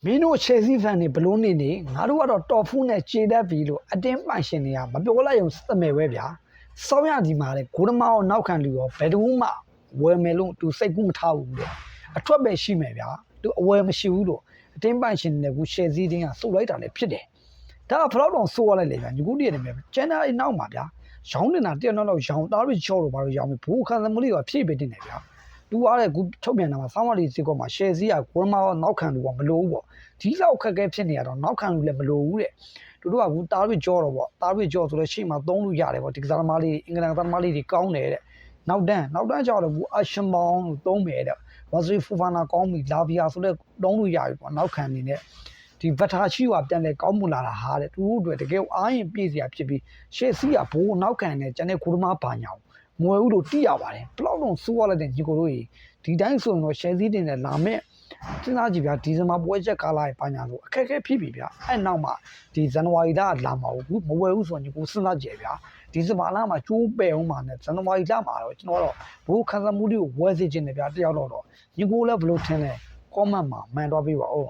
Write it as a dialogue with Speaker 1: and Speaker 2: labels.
Speaker 1: မင်းတို့ချယ်ဆီဖန်နေဘလို့နေငါတို့ကတော့တော်ဖူးနဲ့ခြေတက်ပြီလို့အတင်းပိုင်ရှင်တွေကမပြောလိုက်ရုံစမယ်ပဲဗျာစောင်းရဒီမှာလေဂိုးဓမာကိုနောက်ခံလူရောဘယ်တူမှဝယ်မယ်လို့သူစိတ်ကူးမထားဘူးတဲ့အထွက်ပဲရှိမယ်ဗျာသူအဝယ်မရှိဘူးလို့အတင်းပိုင်ရှင်တွေကရှယ်ဆီတင်းကစုပ်လိုက်တာလည်းဖြစ်တယ်ဒါကဘလောက်တောင်စိုးရလိုက်လေဗျာညီကိုတည်းနေမယ်ကျန်တာအနောက်မှာဗျာရောင်းနေတာတရက်နောက်ရောင်းတာပြီးချော့လို့ဘာလို့ရောင်းပြီးဘူးခံသမလေးကဖြည့်ပေးတင်တယ်ဗျာသူအားတဲ့ခုထုတ်ပြန်တာမှာစောင်းရဒီစစ်ကောမှာရှယ်ဆီကဂိုးဓမာကိုနောက်ခံလူကမလို့ဘူးပေါ့ဒီလောက်ခက်ခဲဖြစ်နေရတော့နောက်ခံလူလည်းမလိုဘူးတဲ့သူတို့ကကူတားပြီးကြောတော့ပေါ့တားပြီးကြောဆိုတော့ရှေ့မှာသုံးလို့ရတယ်ပေါ့ဒီကစားသမားလေးအင်္ဂလန်ကစားသမားလေးတွေကောင်းတယ်တဲ့နောက်တန်းကြောတော့ကူအရှင်ဘောင်းလို့သုံးမယ်တဲ့ဝါစီဖူဖာနာကောင်းပြီလာဗီယာဆိုတော့သုံးလို့ရပြီပေါ့နောက်ခံနေနဲ့ဒီဗတ်တာချီကပြန်လဲကောင်းမလာတာဟာတဲ့သူတို့တွေတကယ်အားရင်ပြည့်စရာဖြစ်ပြီးရှေ့စီးကဘိုးနောက်ခံနဲ့ကျန်တဲ့ကိုရမဘာညာမွယ်ဦးလို့တိရပါတယ်ဘလောက်တော့စိုးရလိုက်တဲ့ညီကိုတို့ဒီတိုင်းဆိုရင်တော့ရှယ်စီးတင်နဲ့လာမဲ့စဉ်းစားကြည့်ဗျာဒီဇင်ဘာပွဲချက်ကားလာဘာညာဆိုအခက်အခဲဖြစ်ပြီဗျာအဲ့နောက်မှာဒီဇန်နဝါရီလလာမှာဘူးမဝယ်ဘူးဆိုရင်ညီကိုစဉ်းစားကြည့်ဗျာဒီဇင်ဘာလမှာကျိုးပယ်အောင်မှာနဲ့ဇန်နဝါရီလမှာတော့ကျွန်တော်တော့ဘိုးခန်းစားမှုတွေကိုဝယ်စေခြင်းနဲ့ဗျာတယောက်တော့ညီကိုလည်းဘလို့ထင်လဲ comment မှာမှန်တော့ပေးပါဦး